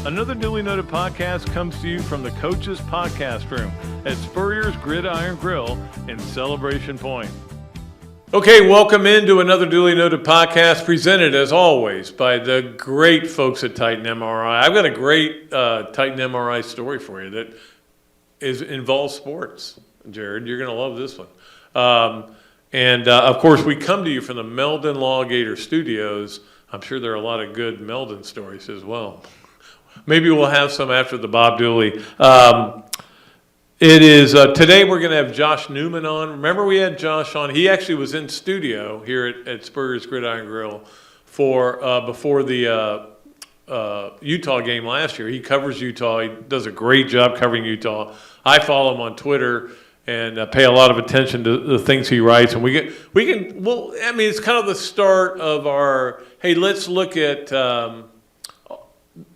Another Dooley Noted podcast comes to you from the Coach's Podcast Room at Spurrier's Gridiron Grill in Celebration Point. Okay, welcome into another Dooley Noted podcast presented, as always, by the great folks at Titan MRI. I've got a great Titan MRI story for you that involves sports, Jared. You're going to love this one. Of course, we come to you from the Meldon Law Gator Studios. I'm sure there are a lot of good Meldon stories as well. Maybe we'll have some after the Bob Dooley. It is today we're going to have Josh Newman on. Remember we had Josh on. He actually was in studio here at Spurrier's Gridiron Grill for before the Utah game last year. He covers Utah. He does a great job covering Utah. I follow him on Twitter and pay a lot of attention to the things he writes. And it's kind of the start of our, hey, let's look at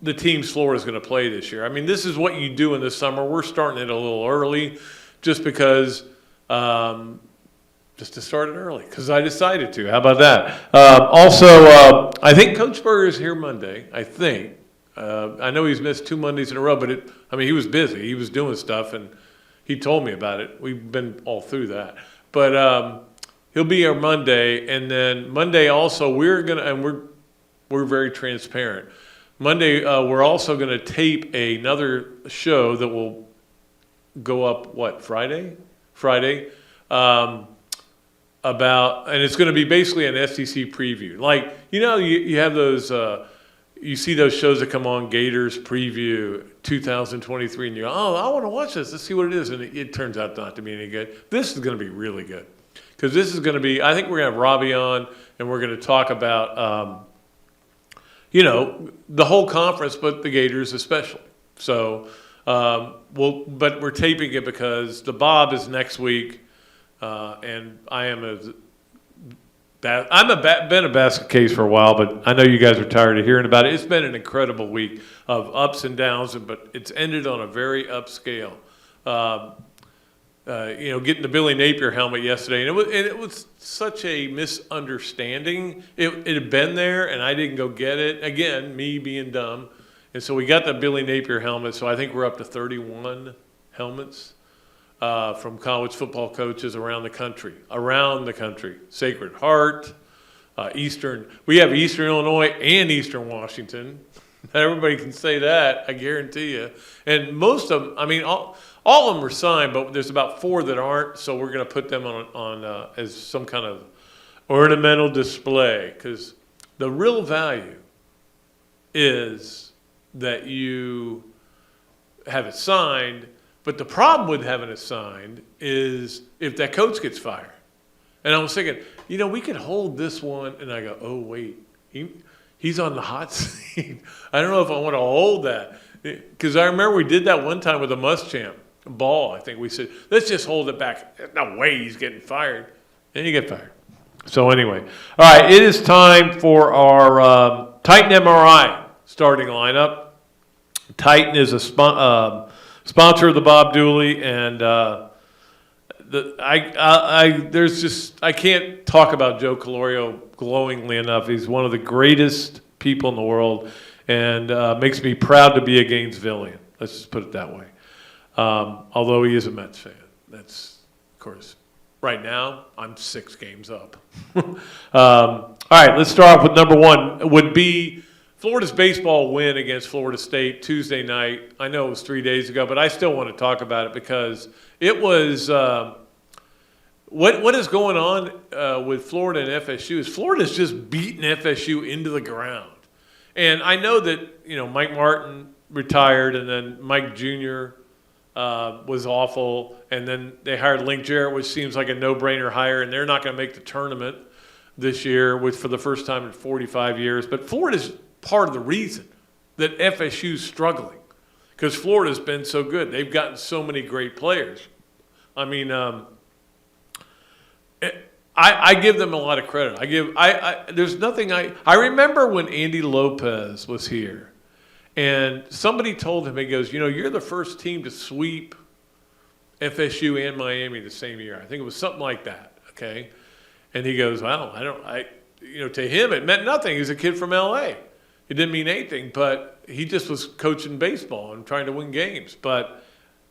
the teams Florida's going to play this year. I mean, this is what you do in the summer. We're starting it a little early just because, just to start it early because I decided to. How about that? I think Coach Spurrier is here Monday, I think. I know he's missed 2 Mondays in a row, but he was busy. He was doing stuff, and he told me about it. We've been all through that. But he'll be here Monday, and then Monday also we're very transparent. Monday, we're also going to tape another show that will go up, Friday? And it's going to be basically an SEC preview. Like, you have those, you see those shows that come on, Gators Preview 2023, and you're, I want to watch this. Let's see what it is. And it turns out not to be any good. This is going to be really good. Because this is going to be, I think we're going to have Robbie on, and we're going to talk about, the whole conference, but the Gators especially. So, but we're taping it because the Bob is next week, and I am been a basket case for a while, but I know you guys are tired of hearing about it. It's been an incredible week of ups and downs, but it's ended on a very upscale. Getting the Billy Napier helmet yesterday, and it was such a misunderstanding. It had been there, and I didn't go get it. Again, me being dumb. And so we got the Billy Napier helmet, so I think we're up to 31 helmets from college football coaches around the country. Sacred Heart, Eastern. We have Eastern Illinois and Eastern Washington. Everybody can say that, I guarantee you. And most of them, all of them are signed, but there's about 4 that aren't, so we're going to put them on as some kind of ornamental display, because the real value is that you have it signed, but the problem with having it signed is if that coach gets fired. And I was thinking, we could hold this one, and I go, oh, wait, he's on the hot seat. I don't know if I want to hold that. Because I remember we did that one time with the Muschamp Ball. I think we said, let's just hold it back. There's no way he's getting fired. And you get fired. So anyway. All right, it is time for our Titan MRI starting lineup. Titan is a sponsor of the Bob Dooley, and I can't talk about Joe Calorio glowingly enough. He's one of the greatest people in the world, and makes me proud to be a Gainesvillian. Let's just put it that way. Although he is a Mets fan. That's, of course, right now, I'm 6 games up. All right, let's start off with number 1. Would be Florida's baseball win against Florida State Tuesday night. I know it was 3 days ago, but I still want to talk about it because it was what is going on with Florida and FSU is Florida's just beating FSU into the ground. And I know that, Mike Martin retired, and then Mike Jr. Was awful, and then they hired Link Jarrett, which seems like a no-brainer hire, and they're not going to make the tournament this year for the first time in 45 years. But Florida's part of the reason that FSU's struggling, because Florida's been so good. They've gotten so many great players. I give them a lot of credit. There's nothing I remember when Andy Lopez was here, and somebody told him, he goes, you're the first team to sweep FSU and Miami the same year. I think it was something like that. Okay, and he goes, well, to him it meant nothing. He's a kid from L.A. it didn't mean anything, but he just was coaching baseball and trying to win games. But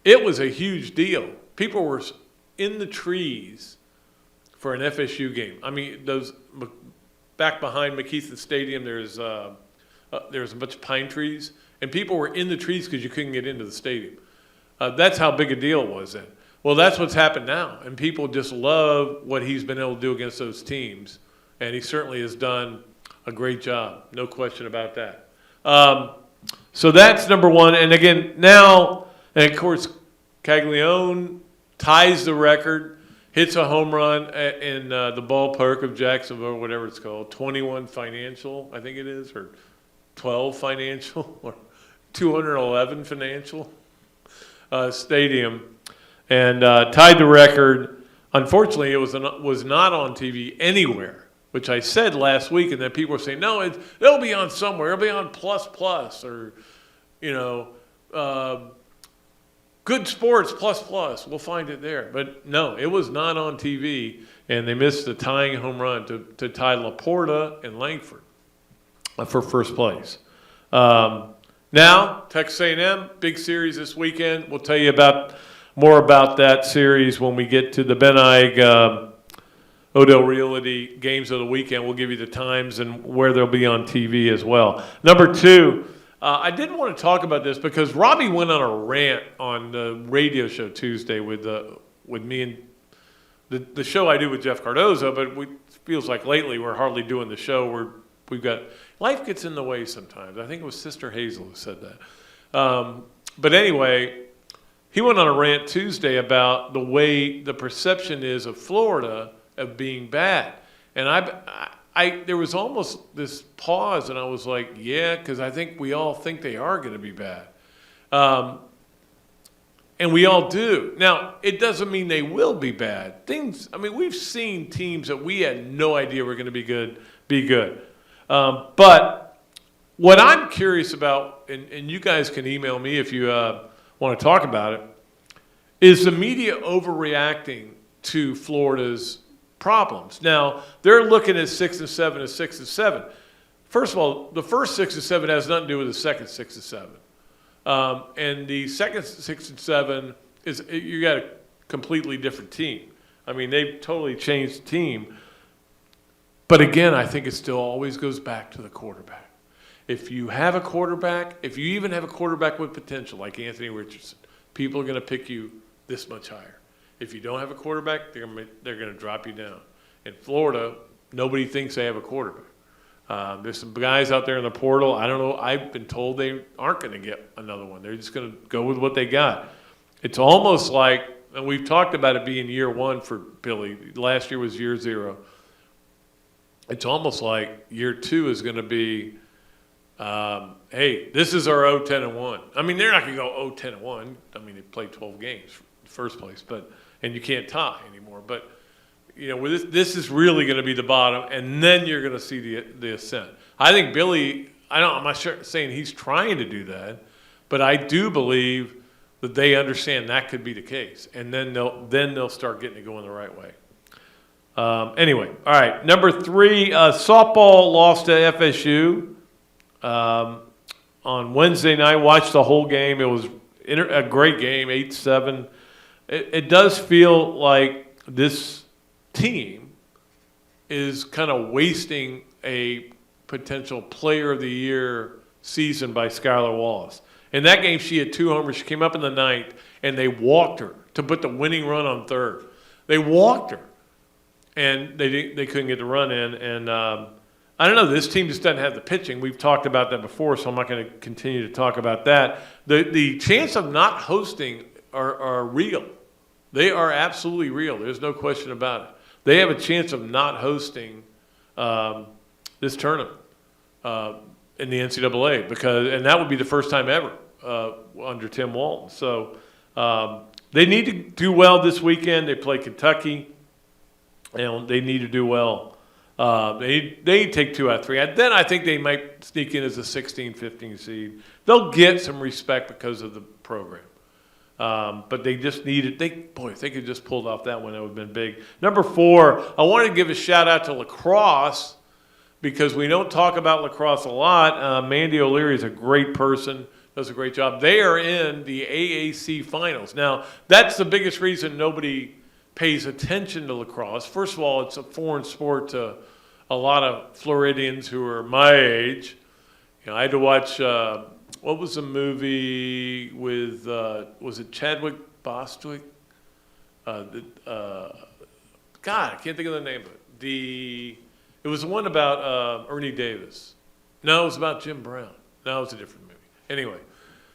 it was a huge deal. People were in the trees for an FSU game. I mean, those back behind McKeithen Stadium, there's a bunch of pine trees, and people were in the trees because you couldn't get into the stadium. That's how big a deal it was then. Well, that's what's happened now, and people just love what he's been able to do against those teams, and he certainly has done a great job, no question about that. So that's number one, and again, now, and of course, Caglione ties the record, hits a home run in the ballpark of Jacksonville, or whatever it's called, 21 Financial, I think it is, or 12 Financial, or 211 Financial Stadium, and tied the record. Unfortunately, it was not on TV anywhere, which I said last week, and then people were saying, no, it'll be on somewhere. It'll be on plus, or, Good Sports plus. We'll find it there. But no, it was not on TV, and they missed the tying home run to tie Laporta and Langford for first place. Now, Texas A&M, big series this weekend. We'll tell you more about that series when we get to the Ben Eige Odell Realty games of the weekend. We'll give you the times and where they'll be on TV as well. Number two, I didn't want to talk about this because Robbie went on a rant on the radio show Tuesday with me and the show I do with Jeff Cardozo, but it feels like lately we're hardly doing the show. We've got life gets in the way sometimes. I think it was Sister Hazel who said that. But anyway, he went on a rant Tuesday about the way the perception is of Florida of being bad. And there was almost this pause, and I was like, yeah, because I think we all think they are going to be bad. And we all do. Now, it doesn't mean they will be bad. We've seen teams that we had no idea were going to be good. But what I'm curious about, and you guys can email me if you want to talk about it, is the media overreacting to Florida's problems. Now, they're looking at 6 and 7 as 6 and 7. First of all, the first 6 and 7 has nothing to do with the second 6 and 7. And the second 6 and 7 is you got a completely different team. I mean, they've totally changed the team. But again, I think it still always goes back to the quarterback. If you have a quarterback, if you even have a quarterback with potential like Anthony Richardson, people are going to pick you this much higher. If you don't have a quarterback, they're going to drop you down. In Florida, nobody thinks they have a quarterback. There's some guys out there in the portal. I don't know. I've been told they aren't going to get another one. They're just going to go with what they got. It's almost like, and we've talked about it being year one for Billy. Last year was year 0. It's almost like year 2 is going to be, hey, this is our 0-10-1. I mean, they're not going to go 0-10-1. I mean, they played 12 games in the first place, and you can't tie anymore. But, with this is really going to be the bottom, and then you're going to see the ascent. I think Billy, I'm not sure saying he's trying to do that, but I do believe that they understand that could be the case, and then they'll start getting it going the right way. Anyway, all right. Number 3, softball lost to FSU on Wednesday night. Watched the whole game. It was a great game, 8-7. It does feel like this team is kind of wasting a potential player of the year season by Skylar Wallace. In that game, she had 2 homers. She came up in the 9th, and they walked her to put the winning run on third. They walked her. And they couldn't get the run in. And I don't know, this team just doesn't have the pitching. We've talked about that before, so I'm not going to continue to talk about that. The chance of not hosting are real. They are absolutely real. There's no question about it. They have a chance of not hosting this tournament in the NCAA and that would be the first time ever under Tim Walton. So they need to do well this weekend. They play Kentucky. And they need to do well. They take 2 out of 3. And then I think they might sneak in as a 16, 15 seed. They'll get some respect because of the program. But they just needed, if they could just pulled off that one, that would have been big. Number 4, I wanted to give a shout out to lacrosse because we don't talk about lacrosse a lot. Mandy O'Leary is a great person, does a great job. They are in the AAC finals. Now, that's the biggest reason nobody pays attention to lacrosse. First of all, it's a foreign sport to a lot of Floridians who are my age. I had to watch, what was the movie with, was it Chadwick Bostwick? God, I can't think of the name of it. It was the one about Ernie Davis. No, it was about Jim Brown. No, it was a different movie. Anyway,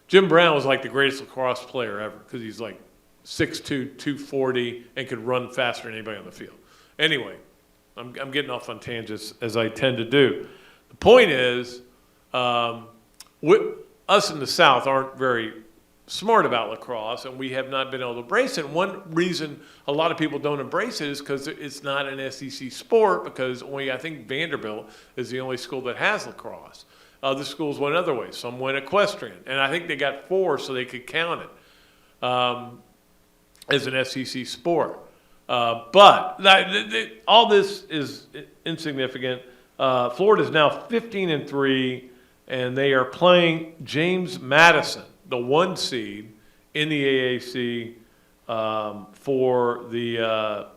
Jim Brown was like the greatest lacrosse player ever because he's like 6'2", 240, and could run faster than anybody on the field. Anyway, I'm getting off on tangents as I tend to do. The point is, us in the South aren't very smart about lacrosse, and we have not been able to embrace it. And one reason a lot of people don't embrace it is because it's not an SEC sport, because only, I think, Vanderbilt is the only school that has lacrosse. Other schools went other ways. Some went equestrian, and I think they got 4 so they could count it as an SEC sport. But all this is insignificant. Florida is now 15-3, and they are playing James Madison, the 1 seed in the AAC, for the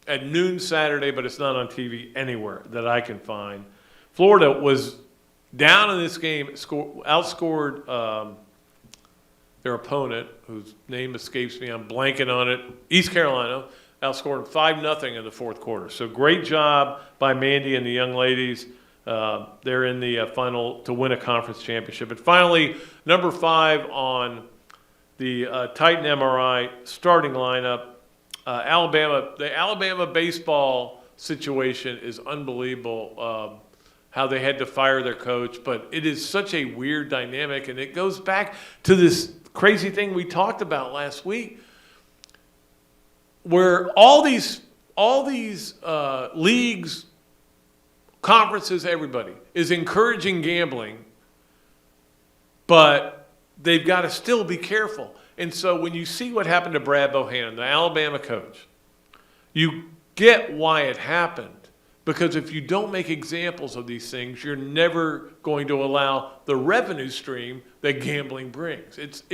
at noon Saturday, but it's not on TV anywhere that I can find. Florida was down in this game, outscored their opponent, whose name escapes me. I'm blanking on it. East Carolina outscored 5-0 in the fourth quarter. So great job by Mandy and the young ladies. They're in the final to win a conference championship. And finally, number 5 on the Titan MRI starting lineup, Alabama. The Alabama baseball situation is unbelievable. How they had to fire their coach, but it is such a weird dynamic, and it goes back to this crazy thing we talked about last week, where all these leagues, conferences, everybody is encouraging gambling, but they've got to still be careful. And so when you see what happened to Brad Bohannon, the Alabama coach, you get why it happened. Because if you don't make examples of these things, you're never going to allow the revenue stream that gambling brings. It's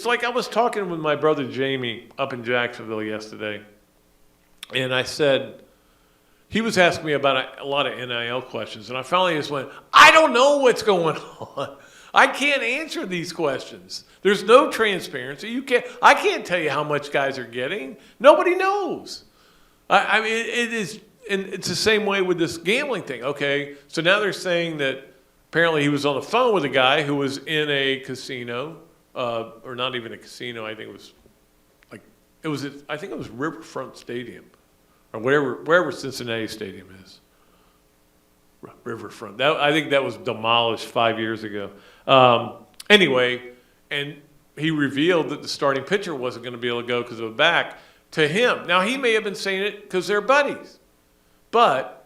like I was talking with my brother Jamie up in Jacksonville yesterday, and I said, he was asking me about a lot of NIL questions, and I finally just went, I don't know what's going on. I can't answer these questions. There's no transparency. I can't tell you how much guys are getting. Nobody knows. I mean, it is, and it's the same way with this gambling thing. Okay, so now they're saying that apparently he was on the phone with a guy who was in a casino, or not even a casino. I think it was Riverfront Stadium, or wherever Cincinnati Stadium is. Riverfront. I think that was demolished 5 years ago. Anyway, and he revealed that the starting pitcher wasn't going to be able to go because of a back. To him. Now, he may have been saying it because they're buddies, but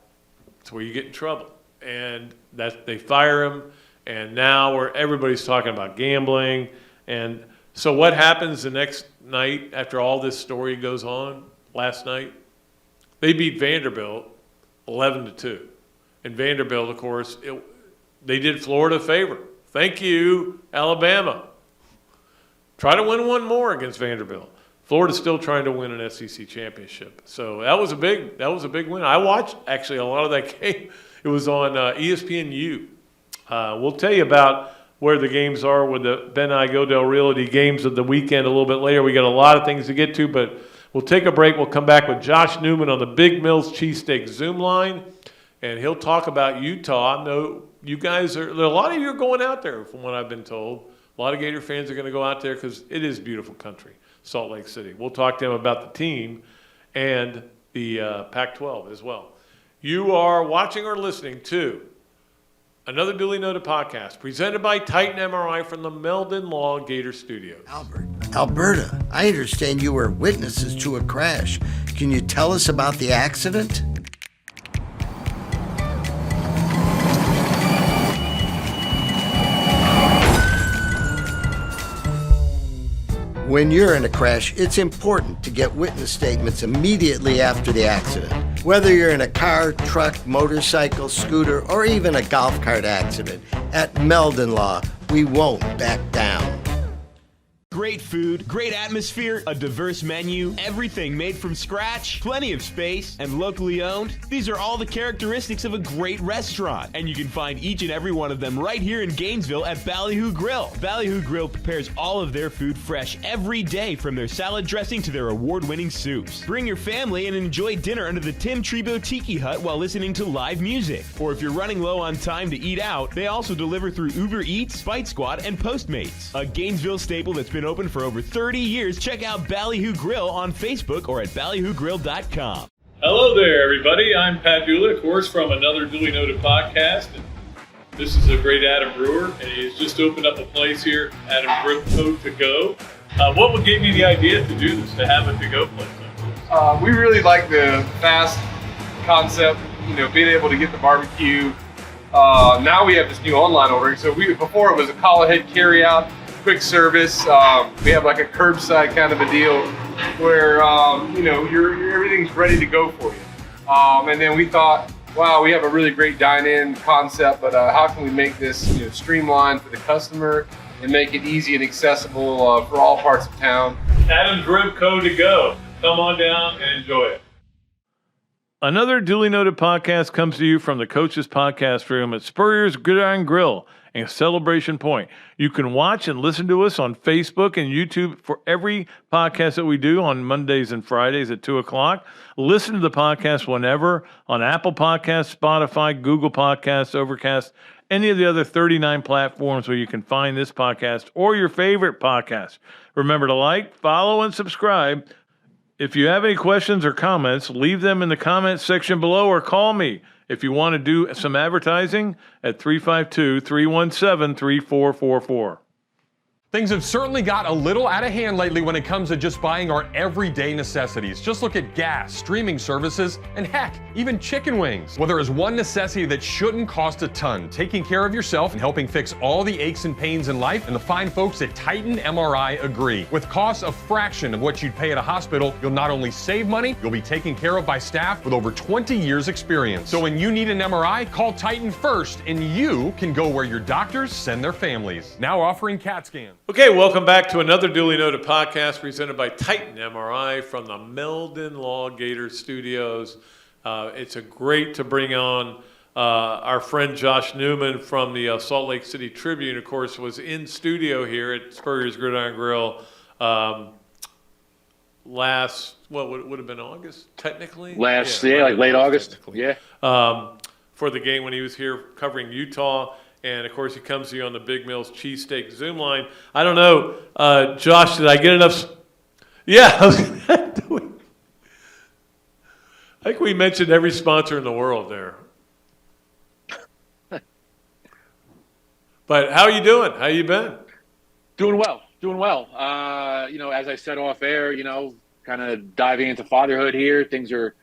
it's where you get in trouble. And they fire him, and now everybody's talking about gambling. And so what happens the next night after all this story goes on last night? They beat Vanderbilt 11-2. And Vanderbilt, of course, they did Florida a favor. Thank you, Alabama. Try to win one more against Vanderbilt. Florida's still trying to win an SEC championship. So that was a big win. I watched actually a lot of that game. It was on ESPNU. We'll tell you about where the games are with the Ben Eige Odell Realty games of the weekend a little bit later. We got a lot of things to get to, but we'll take a break. We'll come back with Josh Newman on the Big Mills Cheesesteaks Zoom line, and he'll talk about Utah. I know you guys a lot of you are going out there from what I've been told. A lot of Gator fans are going to go out there because it is beautiful country. Salt Lake City. We'll talk to him about the team and the Pac-12 as well. You are watching or listening to another Dooley Noted podcast presented by Titan MRI from the Meldon Law Gator Studios. Alberta, I understand you were witnesses to a crash. Can you tell us about the accident? When you're in a crash, it's important to get witness statements immediately after the accident. Whether you're in a car, truck, motorcycle, scooter, or even a golf cart accident, at Meldon Law, we won't back down. Great food, great atmosphere, a diverse menu, everything made from scratch, plenty of space, and locally owned. These are all the characteristics of a great restaurant, and you can find each and every one of them right here in Gainesville at Ballyhoo Grill. Ballyhoo Grill prepares all of their food fresh every day, from their salad dressing to their award-winning soups. Bring your family and enjoy dinner under the Tim Trebo Tiki Hut while listening to live music. Or if you're running low on time to eat out, they also deliver through Uber Eats, Bite Squad, and Postmates. A Gainesville staple that's been open for over 30 years. Check out Ballyhoo Grill on Facebook or at ballyhoogrill.com. Hello there, everybody. I'm Pat Dooley, of course, from another Dooley Noted podcast. And this is a great Adam brewer, and he's just opened up a place here, Adam Brew Co. To Go. What gave you the idea to do this, to have a to-go place like this? We really like the fast concept, being able to get the barbecue. Now we have this new online ordering. So before it was a call ahead carry out, quick service. We have like a curbside kind of a deal where everything's ready to go for you. And then we thought, wow, we have a really great dine-in concept, but how can we make this streamlined for the customer and make it easy and accessible for all parts of town? Adam's Rib Co. To Go. Come on down and enjoy it. Another Dooley Noted podcast comes to you from the Coach's Podcast Room at Spurrier's Gridiron Grill and Celebration Point. You can watch and listen to us on Facebook and YouTube for every podcast that we do on Mondays and Fridays at 2 o'clock. Listen to the podcast whenever on Apple Podcasts, Spotify, Google Podcasts, Overcast, any of the other 39 platforms where you can find this podcast or your favorite podcast. Remember to like, follow, and subscribe. If you have any questions or comments, leave them in the comments section below or call me if you want to do some advertising at 352-317-3444. Things have certainly got a little out of hand lately when it comes to just buying our everyday necessities. Just look at gas, streaming services, and heck, even chicken wings. Well, there is one necessity that shouldn't cost a ton: taking care of yourself and helping fix all the aches and pains in life. And the fine folks at Titan MRI agree. With costs a fraction of what you'd pay at a hospital, you'll not only save money, you'll be taken care of by staff with over 20 years experience. So when you need an MRI, call Titan first, and you can go where your doctors send their families. Now offering CAT scan. Okay, welcome back to another Dooley Noted podcast presented by Titan MRI from the Meldon Law Gator Studios. It's great to bring on our friend Josh Newman from the Salt Lake City Tribune, of course, was in studio here at Spurrier's Gridiron Grill last, what would have been August, technically? Like late August, yeah. For the game when he was here covering Utah. And, of course, he comes to you on the Big Mills Cheesesteak Zoom line. I don't know, Josh, did I get enough? Yeah. I think we mentioned every sponsor in the world there. But how are you doing? How you been? Doing well. As I said off air, kind of diving into fatherhood here. Things are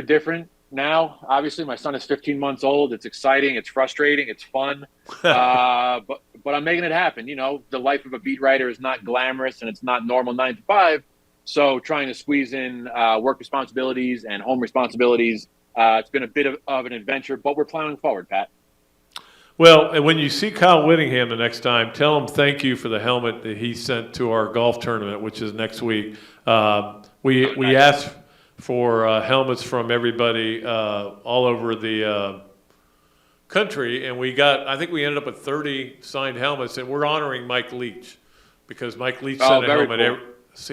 different now. Obviously, my son is 15 months old. It's exciting. It's frustrating. It's fun. But I'm making it happen. The life of a beat writer is not glamorous and it's not normal 9 to 5. So trying to squeeze in work responsibilities and home responsibilities, it's been a bit of an adventure, but we're plowing forward, Pat. Well, and when you see Kyle Whittingham the next time, tell him thank you for the helmet that he sent to our golf tournament, which is next week. We asked for helmets from everybody all over the country, and I think we ended up with 30 signed helmets, and we're honoring Mike Leach because Mike Leach sent a helmet. Cool.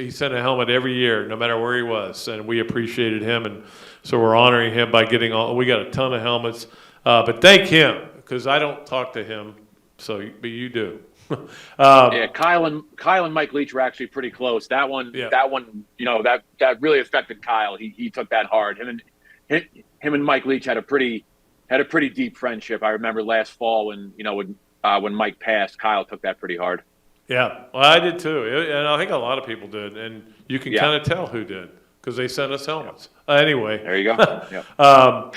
He sent a helmet every year, no matter where he was, and we appreciated him, and so we're honoring him by getting we got a ton of helmets, but thank him because I don't talk to him, but you do. Yeah, Kyle and Mike Leach were actually pretty close. That one, that really affected Kyle. He took that hard. Him and Mike Leach had a pretty deep friendship. I remember last fall when Mike passed, Kyle took that pretty hard. Yeah, well, I did too, and I think a lot of people did, and you can kind of tell who did because they sent us helmets. Anyway, there you go.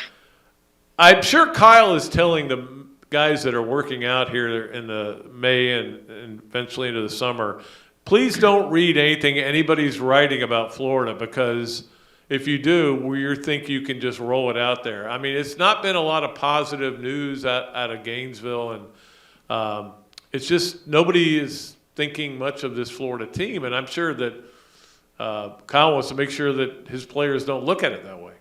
I'm sure Kyle is telling the guys that are working out here in the May and eventually into the summer, please don't read anything anybody's writing about Florida because if you do, where you think you can just roll it out there. I mean, it's not been a lot of positive news out of Gainesville, and it's just nobody is thinking much of this Florida team, and I'm sure that Kyle wants to make sure that his players don't look at it that way.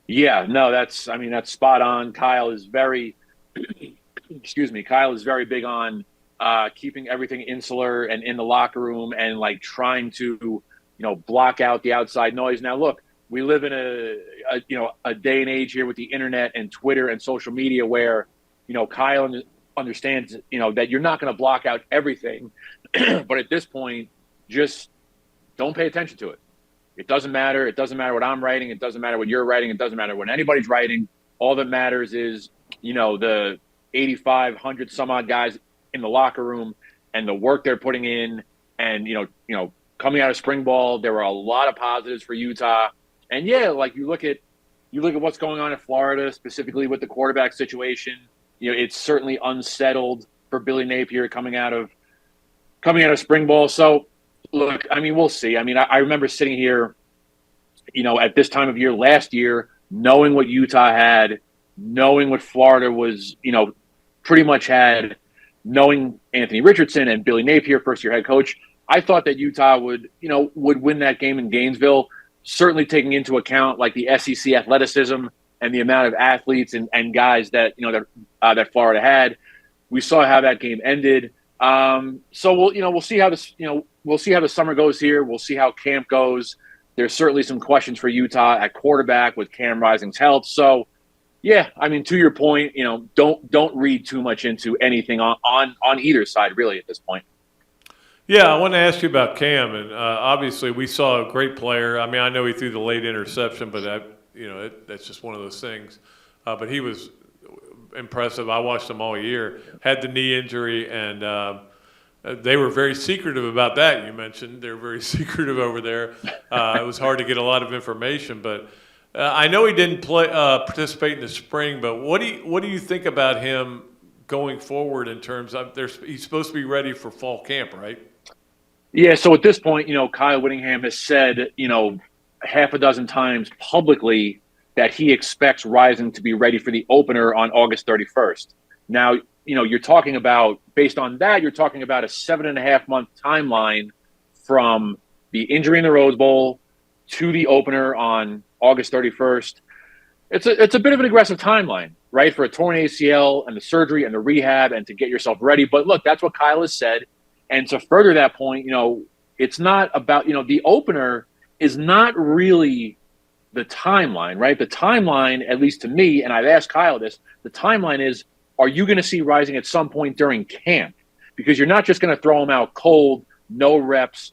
Yeah, no, that's spot on. Kyle is very, Kyle is very big on keeping everything insular and in the locker room, and like trying to, block out the outside noise. Now, look, we live in a day and age here with the internet and Twitter and social media where, Kyle understands, that you're not going to block out everything, but at this point, just don't pay attention to it. It doesn't matter. It doesn't matter what I'm writing. It doesn't matter what you're writing. It doesn't matter what anybody's writing. All that matters is, the 8,500 some odd guys in the locker room and the work they're putting in. And, coming out of spring ball, there were a lot of positives for Utah. And yeah, like you look at what's going on in Florida, specifically with the quarterback situation. It's certainly unsettled for Billy Napier coming out of spring ball. So look, I mean, we'll see. I mean, I remember sitting here, at this time of year last year, knowing what Utah had, knowing what Florida was, pretty much had, knowing Anthony Richardson and Billy Napier, first-year head coach. I thought that Utah would win that game in Gainesville, certainly taking into account like the SEC athleticism and the amount of athletes and guys that that Florida had. We saw how that game ended. So we'll see how this we'll see how the summer goes here. We'll see how camp goes. There's certainly some questions for Utah at quarterback with Cam Rising's health. So yeah, I mean, to your point, don't read too much into anything on either side really at this point. Yeah, I want to ask you about Cam, and obviously we saw a great player. I mean, I know he threw the late interception, but that's just one of those things. But he was impressive. I watched him all year. Had the knee injury, and they were very secretive about that. You mentioned they're very secretive over there. It was hard to get a lot of information, but I know he didn't participate in the spring. But what do you think about him going forward in terms of he's supposed to be ready for fall camp, right? Yeah, so at this point, Kyle Whittingham has said, half a dozen times publicly that he expects Rising to be ready for the opener on August 31st. Now, you're talking about, based on that, you're talking about a 7.5-month timeline from the injury in the Rose Bowl to the opener on August 31st. It's a bit of an aggressive timeline, right, for a torn ACL and the surgery and the rehab and to get yourself ready. But look, that's what Kyle has said. And to further that point, it's not about, the opener is not really the timeline, right? The timeline, at least to me, and I've asked Kyle this, the timeline is, are you going to see Rising at some point during camp? Because you're not just going to throw him out cold, no reps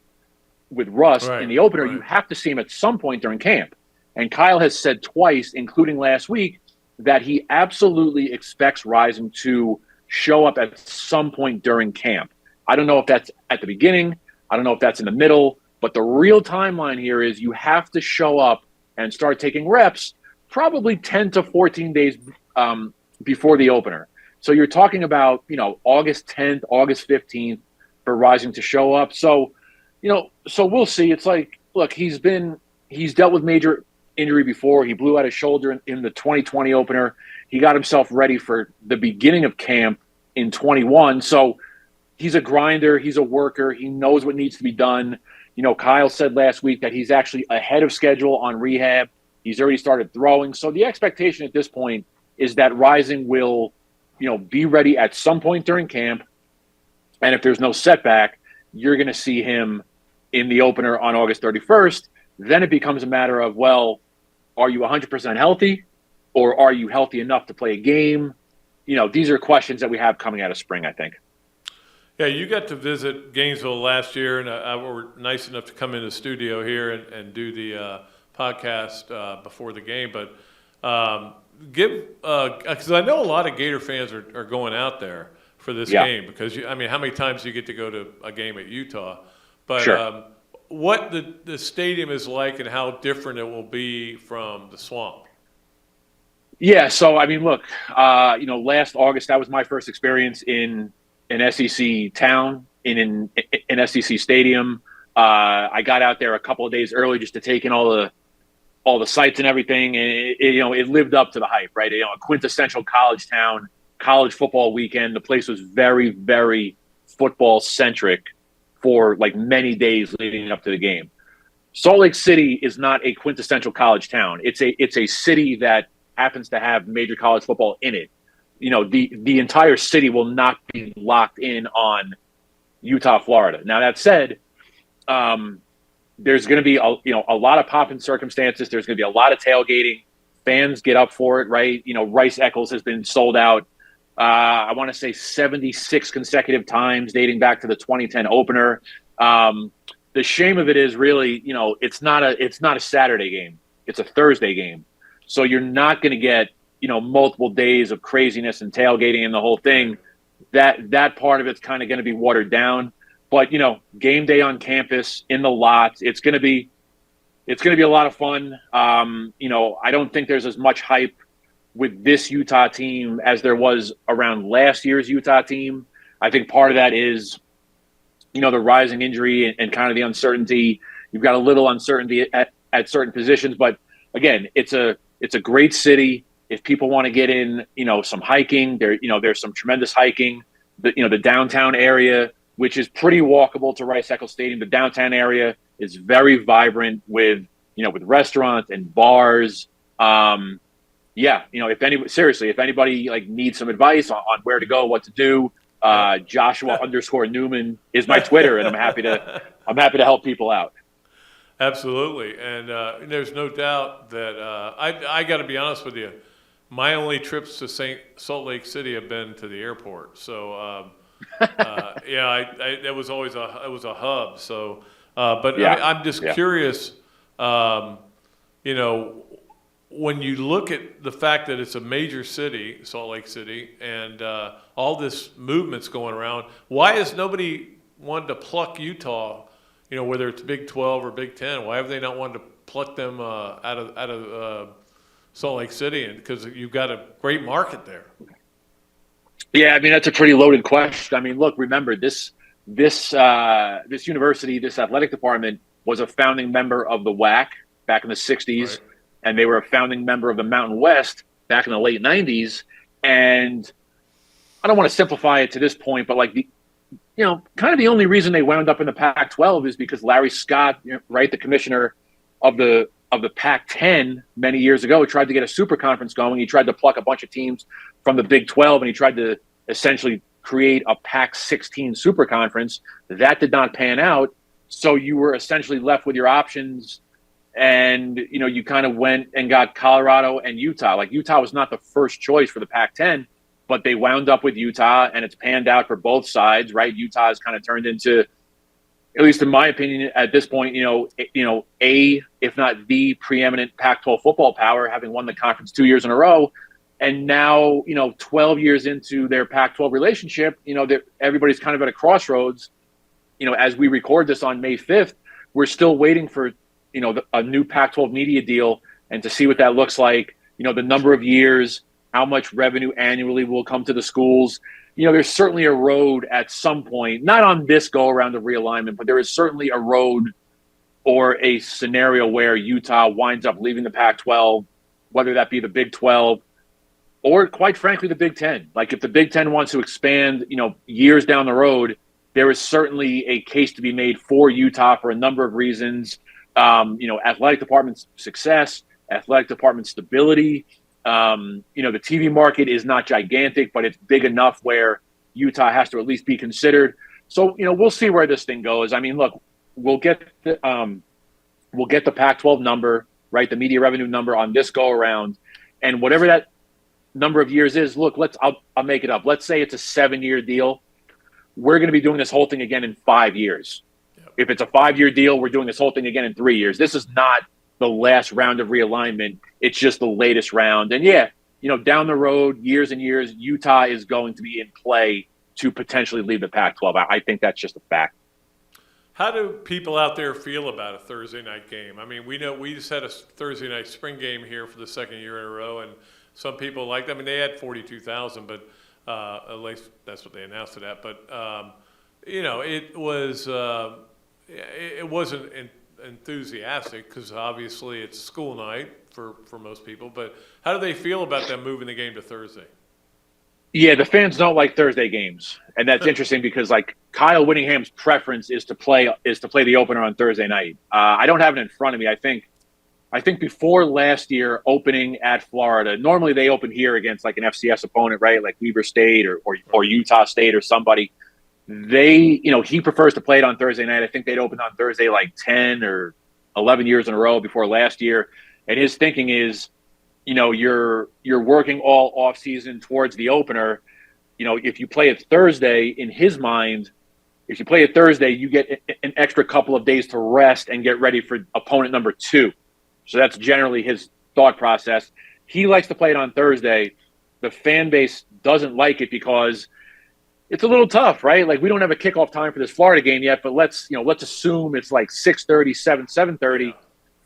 with rust in the opener. Right. You have to see him at some point during camp. And Kyle has said twice, including last week, that he absolutely expects Rising to show up at some point during camp. I don't know if that's at the beginning. I don't know if that's in the middle. But the real timeline here is you have to show up and start taking reps probably 10 to 14 days before the opener. So you're talking about, August 10th, August 15th for Rising to show up. So, so we'll see. It's like, look, he's dealt with major injury before. He blew out his shoulder in the 2020 opener. He got himself ready for the beginning of camp in 21. So he's a grinder. He's a worker. He knows what needs to be done. Kyle said last week that he's actually ahead of schedule on rehab. He's already started throwing. So the expectation at this point is that Rising will, be ready at some point during camp. And if there's no setback, you're going to see him in the opener on August 31st. Then it becomes a matter of, well, are you 100% healthy, or are you healthy enough to play a game? These are questions that we have coming out of spring, I think. Yeah, you got to visit Gainesville last year, and I were nice enough to come in the studio here and do the podcast before the game. But because I know a lot of Gator fans are going out there for this game, because how many times do you get to go to a game at Utah? But sure. What the stadium is like and how different it will be from the Swamp. Yeah, so I mean, look, last August that was my first experience in an SEC town, in an SEC stadium. I got out there a couple of days early just to take in all all the sites and everything, and it lived up to the hype, right? A quintessential college town, college football weekend. The place was very, very football centric for like many days leading up to the game. Salt Lake City is not a quintessential college town. It's a city that happens to have major college football in it. The entire city will not be locked in on Utah, Florida. Now that said, there's going to be a lot of pop-in circumstances. There's going to be a lot of tailgating. Fans get up for it, right? Rice Eccles has been sold out. I want to say 76 consecutive times, dating back to the 2010 opener. The shame of it is really, it's not a Saturday game. It's a Thursday game, so you're not going to get multiple days of craziness and tailgating and the whole thing. That part of it's kind of going to be watered down. But game day on campus in the lots, it's going to be a lot of fun. I don't think there's as much hype with this Utah team as there was around last year's Utah team. I think part of that is, the rising injury and kind of the uncertainty. You've got a little uncertainty at certain positions, but again, it's a great city. If people want to get in, some hiking, there's some tremendous hiking. The downtown area, which is pretty walkable to Rice Eccles Stadium. The downtown area is very vibrant with restaurants and bars. If anybody needs some advice on where to go, what to do, Joshua_Newman is my Twitter, and I'm happy to help people out. Absolutely, and there's no doubt that I got to be honest with you. My only trips to Salt Lake City have been to the airport. So, it was always a hub. So, I'm just curious, when you look at the fact that it's a major city, Salt Lake City, and all this movement's going around, why has nobody wanted to pluck Utah, whether it's Big 12 or Big 10? Why have they not wanted to pluck them out of Salt Lake City? And because you've got a great market there. Yeah, that's a pretty loaded question. Look, remember this university, this athletic department was a founding member of the WAC back in the 60s, right. And they were a founding member of the Mountain West back in the late 90s. And I don't want to simplify it to this point, but kind of the only reason they wound up in the Pac-12 is because Larry Scott, right, the commissioner of the Pac-10 many years ago, tried to get a super conference going. He tried to pluck a bunch of teams from the Big 12, and he tried to essentially create a Pac-16 super conference. That did not pan out, so you were essentially left with your options, and you kind of went and got Colorado and Utah. Utah was not the first choice for the Pac-10, but they wound up with Utah, and it's panned out for both sides, right? Utah has kind of turned into, at least in my opinion, at this point, if not the preeminent Pac-12 football power, having won the conference 2 years in a row. And now, 12 years into their Pac-12 relationship, everybody's kind of at a crossroads. As we record this on May 5th, we're still waiting for, a new Pac-12 media deal and to see what that looks like, the number of years, how much revenue annually will come to the schools. There's certainly a road at some point, not on this go-around of realignment, but there is certainly a road or a scenario where Utah winds up leaving the Pac-12, whether that be the Big 12 or, quite frankly, the Big 10. If the Big 10 wants to expand, years down the road, there is certainly a case to be made for Utah for a number of reasons. Athletic department's success, athletic department stability. The TV market is not gigantic, but it's big enough where Utah has to at least be considered. So, we'll see where this thing goes. Look, we'll get the Pac-12 number, right? The media revenue number on this go around, and whatever that number of years is, look, I'll make it up. Let's say it's a 7-year deal. We're going to be doing this whole thing again in 5 years. Yep. If it's a 5-year deal, we're doing this whole thing again in 3 years. This is not the last round of realignment. It's just the latest round. And down the road, years and years, Utah is going to be in play to potentially leave the Pac-12. I think that's just a fact. How do people out there feel about a Thursday night game? We know we just had a Thursday night spring game here for the second year in a row, and some people liked it. They had 42,000, but at least that's what they announced it at. But it was it wasn't enthusiastic because obviously it's school night for most people. But how do they feel about them moving the game to Thursday? Yeah, the fans don't like Thursday games, and that's interesting because like Kyle Whittingham's preference is to play the opener on Thursday night. I don't have it in front of me. I think before last year opening at Florida, normally they open here against like an FCS opponent, right? Like Weber State or Utah State or somebody. He prefers to play it on Thursday night. I think they'd opened on Thursday like 10 or 11 years in a row before last year. And his thinking is, you're working all off season towards the opener. If you play it Thursday, in his mind, if you play it Thursday, you get an extra couple of days to rest and get ready for opponent number 2. So that's generally his thought process. He likes to play it on Thursday. The fan base doesn't like it because it's a little tough, right? Like we don't have a kickoff time for this Florida game yet, but let's assume it's like 6:30, 7:30. Yeah,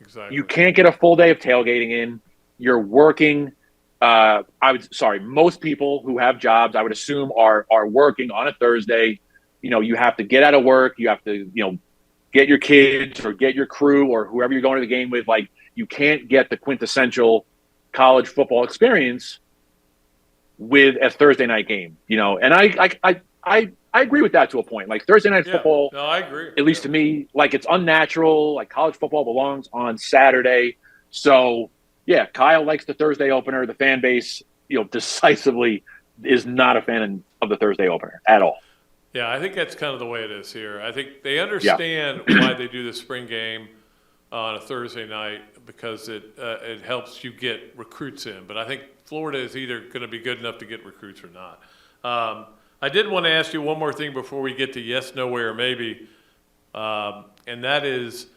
exactly. You can't get a full day of tailgating in. You're working. Most people who have jobs, I would assume, are working on a Thursday. You have to get out of work. You have to, get your kids or get your crew or whoever you're going to the game with. Like you can't get the quintessential college football experience with a Thursday night game. And I agree with that to a point. Like Thursday night football, no, I agree. At least to me, like it's unnatural. Like college football belongs on Saturday. So yeah, Kyle likes the Thursday opener. The fan base, decisively is not a fan of the Thursday opener at all. Yeah, I think that's kind of the way it is here. I think they understand why they do the spring game on a Thursday night because it helps you get recruits in. But I think Florida is either going to be good enough to get recruits or not. I did want to ask you one more thing before we get to yes, no way, or maybe, and that is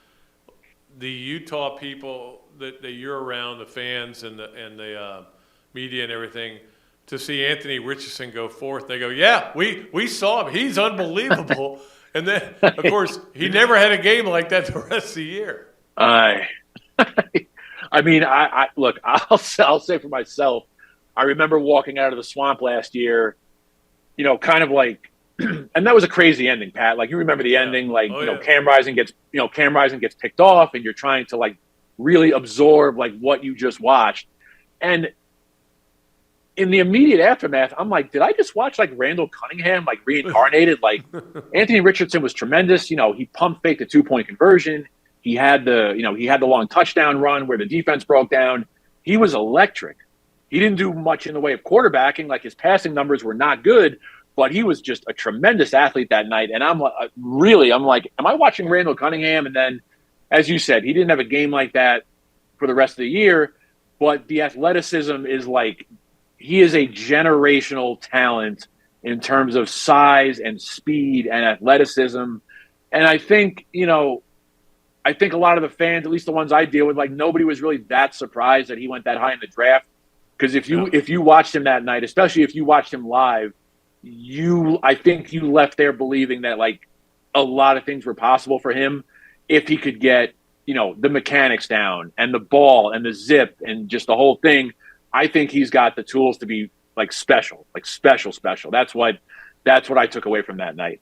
the Utah people that you're around, the fans and the media and everything, to see Anthony Richardson go forth. They go, yeah, we saw him. He's unbelievable. And then, of course, he never had a game like that the rest of the year. I mean, look, I'll say for myself, I remember walking out of the swamp last year, kind of like, and that was a crazy ending, Pat. Like you remember the ending, like, Cam Rising gets picked off and you're trying to like really absorb like what you just watched. And in the immediate aftermath, I'm like, did I just watch like Randall Cunningham, like reincarnated? Like Anthony Richardson was tremendous. He pump faked a 2-point conversion. He had the long touchdown run where the defense broke down. He was electric. He didn't do much in the way of quarterbacking. Like his passing numbers were not good, but he was just a tremendous athlete that night. And I'm like, am I watching Randall Cunningham? And then, as you said, he didn't have a game like that for the rest of the year, but the athleticism is like, he is a generational talent in terms of size and speed and athleticism. And I think, I think a lot of the fans, at least the ones I deal with, like nobody was really that surprised that he went that high in the draft. Because if you watched him that night, especially if you watched him live, I think you left there believing that like a lot of things were possible for him if he could get, the mechanics down and the ball and the zip and just the whole thing. I think he's got the tools to be like special. That's what I took away from that night.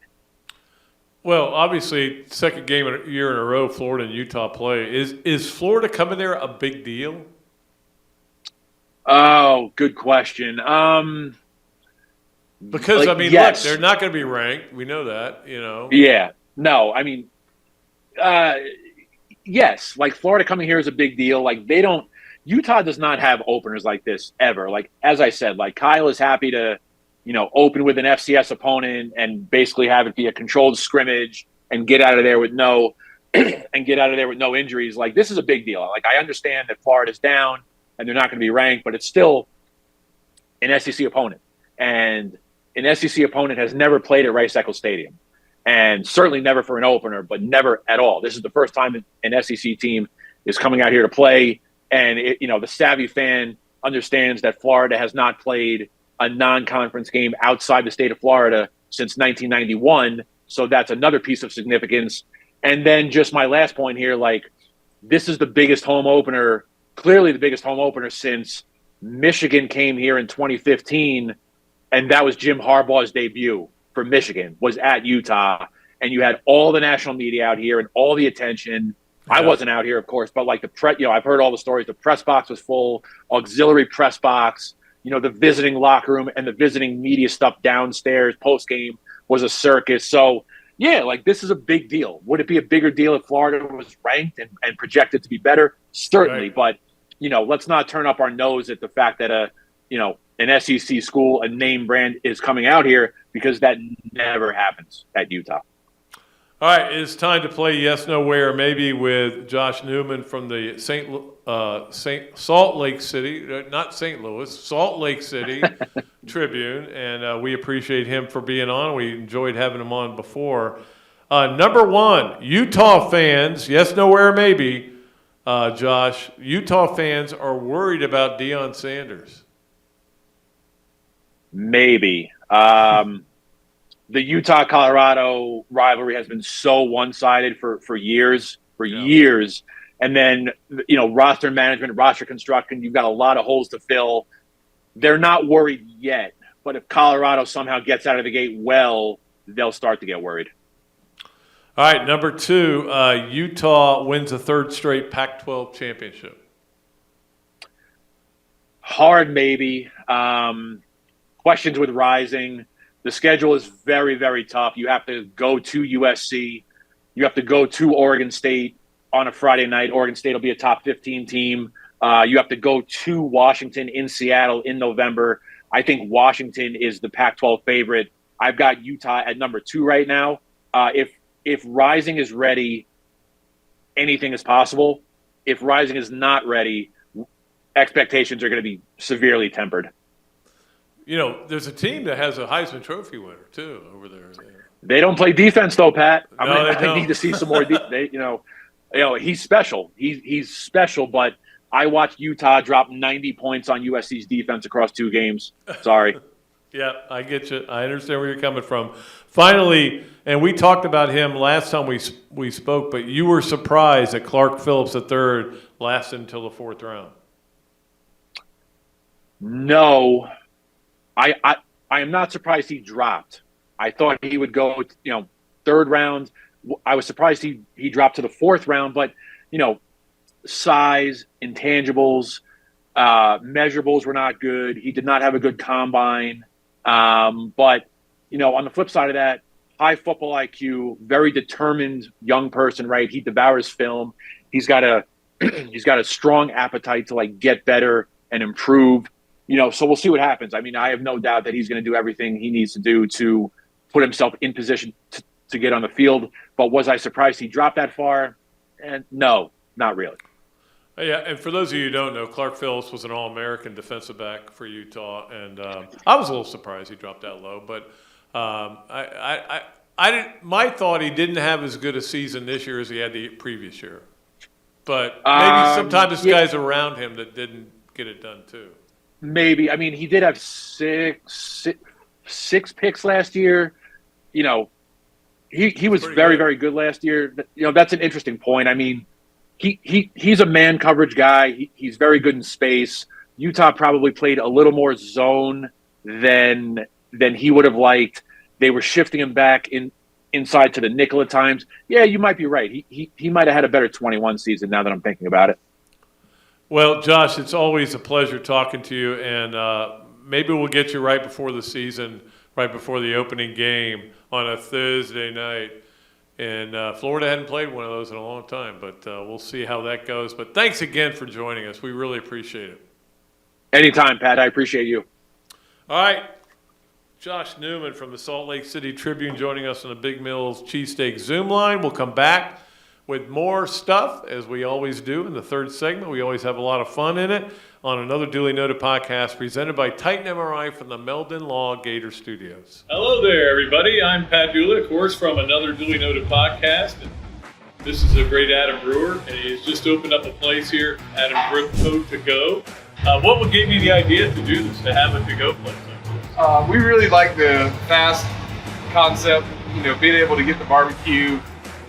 Well, obviously, second game year in a row, Florida and Utah play. Is Florida coming there a big deal? Oh, good question. Because yes. Look, they're not going to be ranked. We know that. Yeah. No, I mean, yes. Like Florida coming here is a big deal. Like Utah does not have openers like this ever. Like as I said, like Kyle is happy to, open with an FCS opponent and basically have it be a controlled scrimmage and get out of there with no injuries. Like this is a big deal. Like I understand that Florida's down and they're not going to be ranked, but it's still an SEC opponent. And an SEC opponent has never played at Rice-Eccles Stadium, and certainly never for an opener, but never at all. This is the first time an SEC team is coming out here to play. And the savvy fan understands that Florida has not played a non-conference game outside the state of Florida since 1991. So that's another piece of significance. And then just my last point here, like this is the biggest home opener, clearly the biggest home opener since Michigan came here in 2015. And that was Jim Harbaugh's debut for Michigan, was at Utah. And you had all the national media out here and all the attention. I wasn't out here, of course, but like I've heard all the stories. The press box was full, auxiliary press box, the visiting locker room and the visiting media stuff downstairs post game was a circus. So yeah, like this is a big deal. Would it be a bigger deal if Florida was ranked and projected to be better? Certainly. Right. But, let's not turn up our nose at the fact that an SEC school, a name brand is coming out here, because that never happens at Utah. All right, it's time to play Yes, No, Where, maybe with Josh Newman from the Salt Lake City, not St. Louis, Salt Lake City Tribune, and we appreciate him for being on. We enjoyed having him on before. Number one, Utah fans, yes, no, where, maybe, Josh, Utah fans are worried about Deion Sanders. Maybe. The Utah-Colorado rivalry has been so one-sided for years. And then, roster management, roster construction, you've got a lot of holes to fill. They're not worried yet. But if Colorado somehow gets out of the gate well, they'll start to get worried. All right, number two, Utah wins a third straight Pac-12 championship. Hard, maybe. Questions with Rising. The schedule is very, very tough. You have to go to USC. You have to go to Oregon State on a Friday night. Oregon State will be a top 15 team. You have to go to Washington in Seattle in November. I think Washington is the Pac-12 favorite. I've got Utah at number 2 right now. If Rising is ready, anything is possible. If Rising is not ready, expectations are going to be severely tempered. There's a team that has a Heisman Trophy winner too over there. They don't play defense though, Pat. I need to see some more. He's special. He's special, but I watched Utah drop 90 points on USC's defense across 2 games. Sorry. Yeah, I get you. I understand where you're coming from. Finally, and we talked about him last time we spoke, but you were surprised that Clark Phillips III lasted until the 4th round. No. I am not surprised he dropped. I thought he would go, 3rd round. I was surprised he dropped to the 4th round, but, size, intangibles, measurables were not good. He did not have a good combine. But, on the flip side of that, high football IQ, very determined young person, right? He devours film. He's got a strong appetite to get better and improve. So we'll see what happens. I have no doubt that he's going to do everything he needs to do to put himself in position to get on the field. But was I surprised he dropped that far? No, not really. Yeah, and for those of you who don't know, Clark Phillips was an All-American defensive back for Utah, and I was a little surprised he dropped that low. But I didn't. My thought, he didn't have as good a season this year as he had the previous year. But maybe sometimes it's guys around him that didn't get it done too. Maybe. He did have six picks last year. He was very, very good last year. That's an interesting point. He's a man coverage guy. He's very good in space. Utah probably played a little more zone than he would have liked. They were shifting him back inside to the nickel at times. Yeah, you might be right. He might have had a better 21 season now that I'm thinking about it. Well, Josh, it's always a pleasure talking to you, and maybe we'll get you right before the season, right before the opening game on a Thursday night. And Florida hadn't played one of those in a long time, but we'll see how that goes. But thanks again for joining us. We really appreciate it. Anytime, Pat. I appreciate you. All right. Josh Newman from the Salt Lake City Tribune joining us on the Big Mills Cheesesteaks Zoom line. We'll come back with more stuff, as we always do in the third segment. We always have a lot of fun in it on another Dooley Noted podcast presented by Titan MRI from the Meldon Law Gator Studios. Hello there, everybody. I'm Pat Dooley, of course, from another Dooley Noted podcast. And this is a great Adam Brewer, and he's just opened up a place here, Adam Brewer To Go. What gave you the idea to do this, to have a to-go place like this? We really like the fast concept, being able to get the barbecue.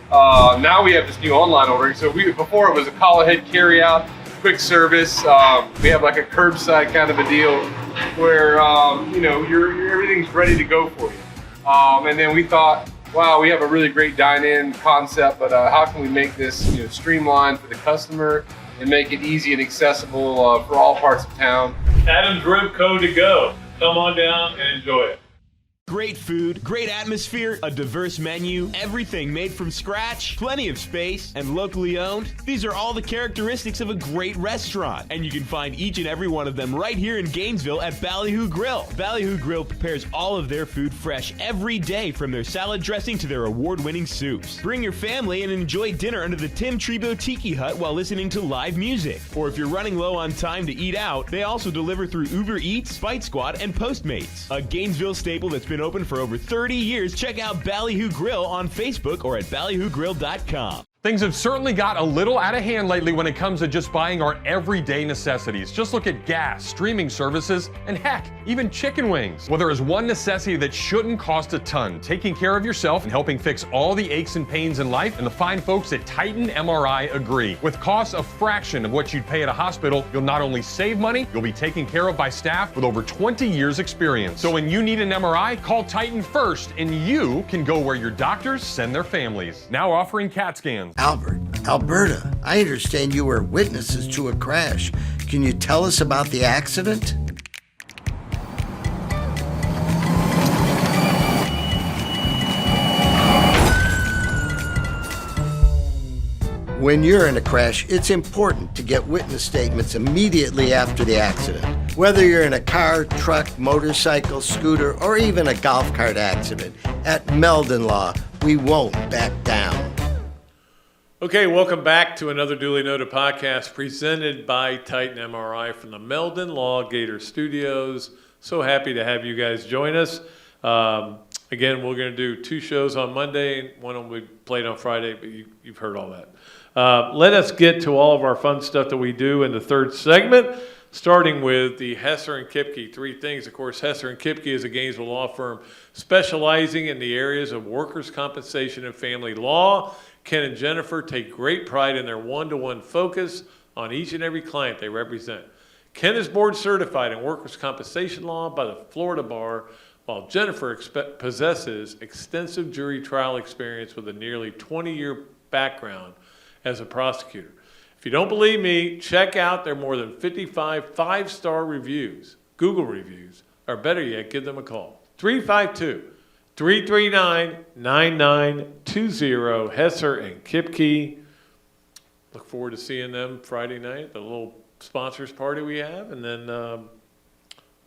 Now we have this new online ordering. So before it was a call ahead carry out, quick service. We have like a curbside kind of a deal where everything's ready to go for you. And then we thought, wow, we have a really great dine-in concept, but how can we make this streamlined for the customer and make it easy and accessible for all parts of town? Adam's Rib Co. to go. Come on down and enjoy it. Great food, great atmosphere, a diverse menu, everything made from scratch, plenty of space, and locally owned. These are all the characteristics of a great restaurant, and you can find each and every one of them right here in Gainesville at Ballyhoo Grill. Ballyhoo Grill prepares all of their food fresh every day, from their salad dressing to their award-winning soups. Bring your family and enjoy dinner under the Tim Trebo Tiki Hut while listening to live music. Or if you're running low on time to eat out, they also deliver through Uber Eats, Bite Squad, and Postmates. A Gainesville staple that's been open for over 30 years. Check out Ballyhoo Grill on Facebook or at ballyhoogrill.com. Things have certainly got a little out of hand lately when it comes to just buying our everyday necessities. Just look at gas, streaming services, and heck, even chicken wings. Well, there is one necessity that shouldn't cost a ton: taking care of yourself and helping fix all the aches and pains in life, and the fine folks at Titan MRI agree. With costs a fraction of what you'd pay at a hospital, you'll not only save money, you'll be taken care of by staff with over 20 years experience. So when you need an MRI, call Titan first, and you can go where your doctors send their families. Now offering CAT scans. Albert, Alberta, I understand you were witnesses to a crash. Can you tell us about the accident? When you're in a crash, it's important to get witness statements immediately after the accident. Whether you're in a car, truck, motorcycle, scooter, or even a golf cart accident, at Meldon Law, we won't back down. Okay, welcome back to another Dooley Noted podcast presented by Titan MRI from the Meldon Law Gator Studios. So happy to have you guys join us. Again, we're going to do 2 shows on Monday. One will be played on Friday, but you've heard all that. Let us get to all of our fun stuff that we do in the third segment, starting with the Hesser and Kipke 3 things. Of course, Hesser and Kipke is a Gainesville law firm specializing in the areas of workers' compensation and family law. Ken and Jennifer take great pride in their one-to-one focus on each and every client they represent. Ken is board certified in workers' compensation law by the Florida Bar, while Jennifer possesses extensive jury trial experience with a nearly 20-year background as a prosecutor. If you don't believe me, check out their more than 55 5-star reviews, Google reviews, or better yet, give them a call. 352-339-9920, Hesser and Kipke. Look forward to seeing them Friday night, the little sponsors party we have, and then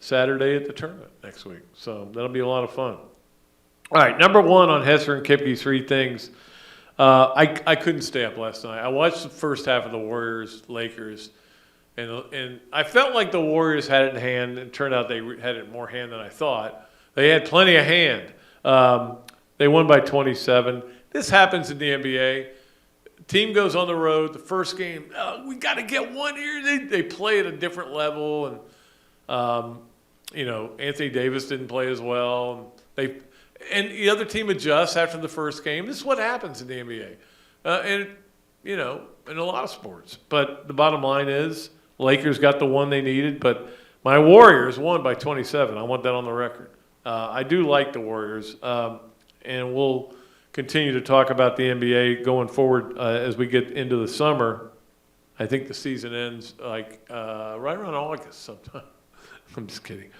Saturday at the tournament next week. So that'll be a lot of fun. All right, number 1 on Hesser and Kipke's 3 things. I couldn't stay up last night. I watched the first half of the Warriors-Lakers, and I felt like the Warriors had it in hand. It turned out they had it in more hand than I thought. They had plenty of hand. They won by 27. This happens in the NBA. Team goes on the road. The first game, we got to get one here. They play at a different level, and Anthony Davis didn't play as well. And the other team adjusts after the first game. This is what happens in the NBA, and in a lot of sports. But the bottom line is, Lakers got the one they needed, but my Warriors won by 27. I want that on the record. I do like the Warriors, and we'll continue to talk about the NBA going forward as we get into the summer. I think the season ends right around August sometime. I'm just kidding.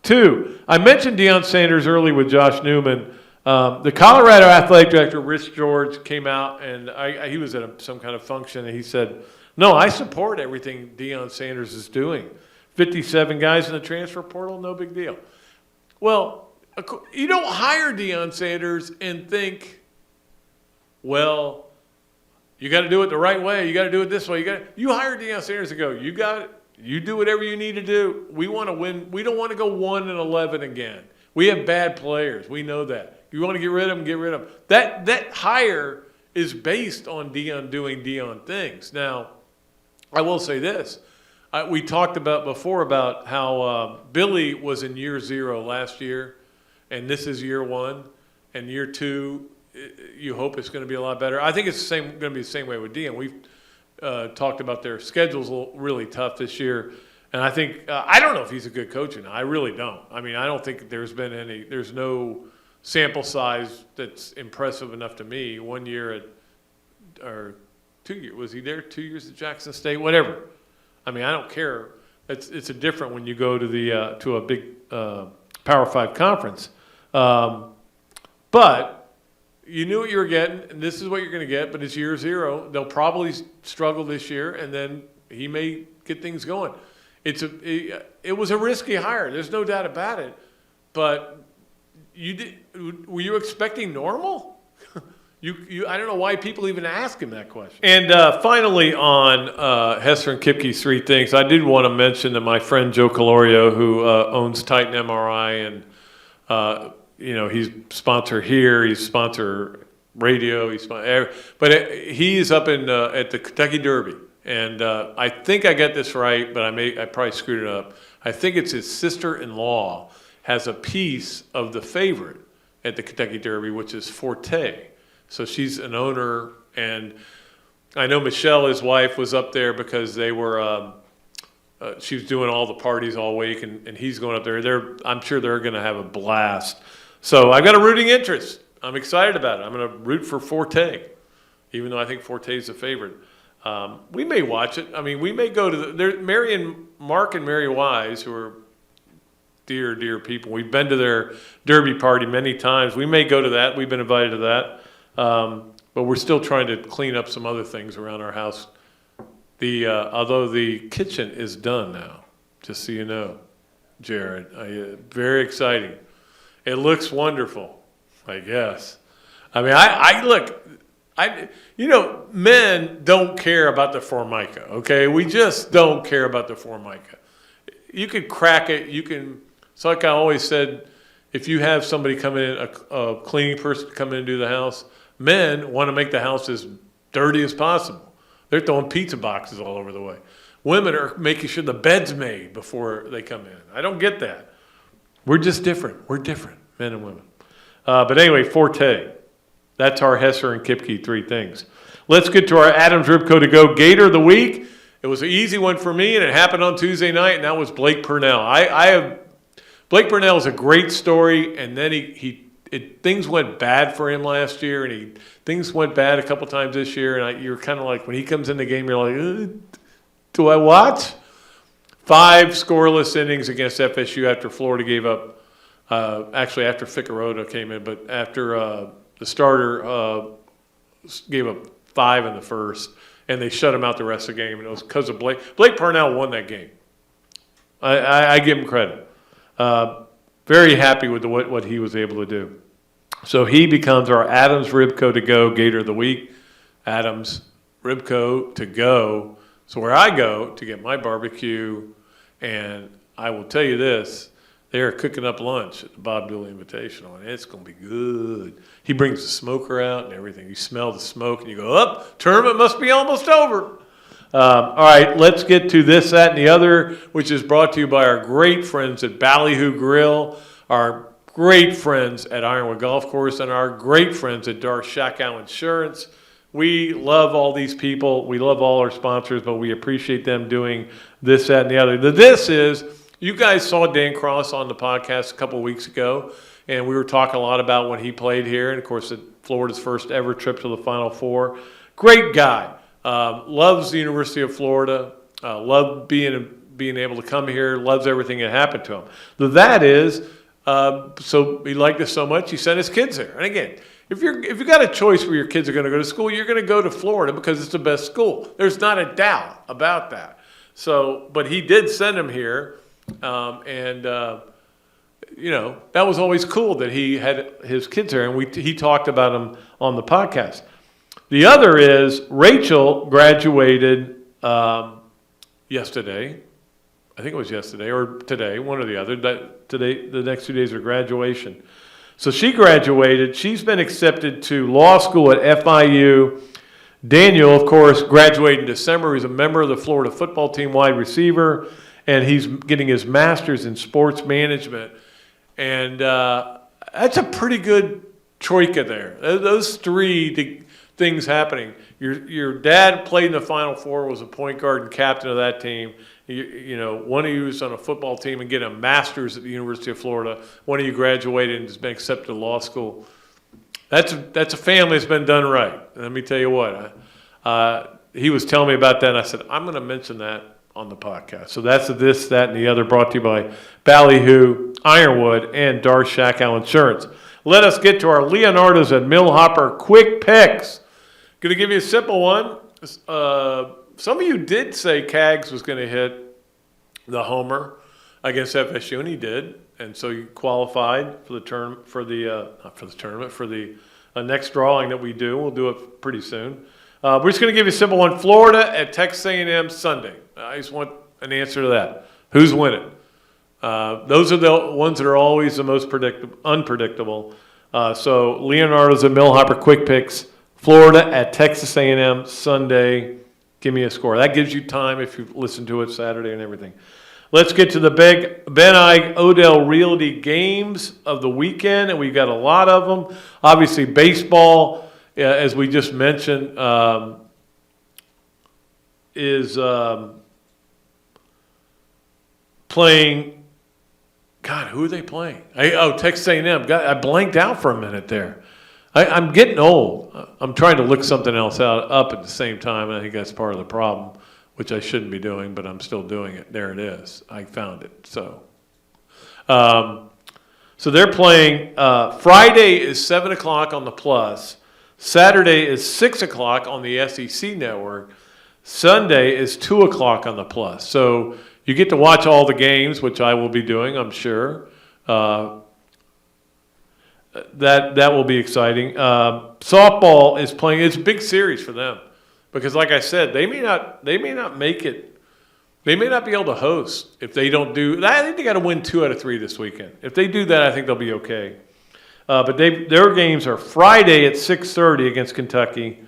2, I mentioned Deion Sanders early with Josh Newman. The Colorado athletic director, Rich George, came out, and he was at some kind of function, and he said, no, I support everything Deion Sanders is doing. 57 guys in the transfer portal, no big deal. Well, you don't hire Deion Sanders and think, well, you got to do it the right way. You got to do it this way. You hire Deion Sanders and go, you got it. You do whatever you need to do. We want to win. We don't want to go 1-11 again. We have bad players. We know that. You want to get rid of them, get rid of them. That hire is based on Deion doing Deion things. Now, I will say this. We talked before about how Billy was in year 0 last year, and this is year 1, and year 2, you hope it's going to be a lot better. I think it's going to be the same way with Deion. We've talked about their schedule's really tough this year, and I think I don't know if he's a good coach or not. I really don't. I mean, I don't think there's no sample size that's impressive enough to me. 1 year or 2 years, was he there 2 years at Jackson State? Whatever. I mean, I don't care. It's a different when you go to the to a big Power 5 conference. But you knew what you were getting, and this is what you're going to get, but it's year zero. They'll probably struggle this year, and then he may get things going. It was a risky hire. There's no doubt about it. But were you expecting normal? I don't know why people even ask him that question. And finally on Hesser and Kipke's three things, I did want to mention that my friend Joe Calorio, who owns Titan MRI, and he's sponsor here, he's sponsor radio, but he's up in at the Kentucky Derby, and I think I got this right, but I probably screwed it up. I think it's his sister-in-law has a piece of the favorite at the Kentucky Derby, which is Forte. So she's an owner, and I know Michelle, his wife, was up there because they were. She was doing all the parties all week, and he's going up there. I'm sure they're going to have a blast. So I've got a rooting interest. I'm excited about it. I'm going to root for Forte, even though I think Forte is a favorite. We may watch it. I mean, we may go to Mark and Mary Wise, who are dear, dear people. We've been to their Derby party many times. We may go to that. We've been invited to that. But we're still trying to clean up some other things around our house. Although the kitchen is done now, just so you know, Jared. Very exciting. It looks wonderful, I guess. I mean, men don't care about the Formica, okay? We just don't care about the Formica. You could crack it. It's like I always said, if you have somebody come in, a cleaning person come in and do the house, men want to make the house as dirty as possible. They're throwing pizza boxes all over the way. Women are making sure the bed's made before they come in. I don't get that. We're just different. We're different, men and women. But anyway, Forte. That's our Hesser and Kipke three things. Let's get to our Adams Ribco to Go Gator of the Week. It was an easy one for me, and it happened on Tuesday night, and that was Blake Purnell. Blake Purnell is a great story, and then things went bad for him last year, and things went bad a couple times this year, and you're kind of like, when he comes in the game, you're like, do I watch? 5 scoreless innings against FSU after Florida gave up, actually after Figueroa came in, but after the starter gave up 5 in the first, and they shut him out the rest of the game, and it was because of Blake. Blake Purnell won that game. I give him credit. Very happy with what he was able to do. So he becomes our Adams Ribco to Go Gator of the Week. Adams Ribco to Go. So where I go to get my barbecue, and I will tell you this, they are cooking up lunch at the Bob Dooley Invitational, and it's going to be good. He brings the smoker out and everything. You smell the smoke, and you go, tournament must be almost over. All right, let's get to this, that, and the other, which is brought to you by our great friends at Ballyhoo Grill, our great friends at Ironwood Golf Course, and our great friends at Dark Shackow Insurance. We love all these people. We love all our sponsors, but we appreciate them doing this, that, and the other. This is, you guys saw Dan Cross on the podcast a couple of weeks ago, and we were talking a lot about when he played here, and of course, Florida's first ever trip to the Final Four. Great guy. Loves the University of Florida, loved being able to come here, loves everything that happened to him. That is, so he liked us so much, he sent his kids there. And again, if you got a choice where your kids are going to go to school, you're going to go to Florida because it's the best school. There's not a doubt about that. So, but he did send them here, and that was always cool that he had his kids there, and he talked about them on the podcast. The other is Rachel graduated yesterday. I think it was yesterday or today, one or the other. Today, the next 2 days are graduation. So she graduated. She's been accepted to law school at FIU. Daniel, of course, graduated in December. He's a member of the Florida football team, wide receiver, and he's getting his master's in sports management. And that's a pretty good troika there. Those three things happening. Your dad played in the Final Four, was a point guard and captain of that team, You know, one of you is on a football team and get a master's at the University of Florida. One of you graduated and has been accepted to law school. That's a family that's been done right. And let me tell you what, he was telling me about that, and I said, I'm going to mention that on the podcast. So that's this, that, and the other, brought to you by Ballyhoo, Ironwood, and Darshackow Insurance. Let us get to our Leonardo's and Millhopper quick picks. Going to give you a simple one. Some of you did say Cags was going to hit the homer against FSU, and he did. And so you qualified for the next drawing that we do. We'll do it pretty soon. We're just going to give you a simple one. Florida at Texas A&M Sunday. I just want an answer to that. Who's winning? Those are the ones that are always the most unpredictable. So Leonardo's and Millhopper quick picks. Florida at Texas A&M Sunday. Give me a score. That gives you time if you listen to it Saturday and everything. Let's get to the big Ben Eige Odell Realty games of the weekend, and we've got a lot of them. Obviously, baseball, as we just mentioned, is playing. God, who are they playing? Texas A&M. God, I blanked out for a minute there. I'm getting old. I'm trying to look something else up at the same time, and I think that's part of the problem, which I shouldn't be doing, but I'm still doing it. There it is. I found it. So they're playing. Friday is 7 o'clock on the Plus. Saturday is 6 o'clock on the SEC Network. Sunday is 2 o'clock on the Plus. So you get to watch all the games, which I will be doing, I'm sure. That will be exciting. Softball is playing. It's a big series for them because, like I said, they may not make it. They may not be able to host if they don't do. I think they got to win 2 out of 3 this weekend. If they do that, I think they'll be okay. But their games are Friday at 6:30 against Kentucky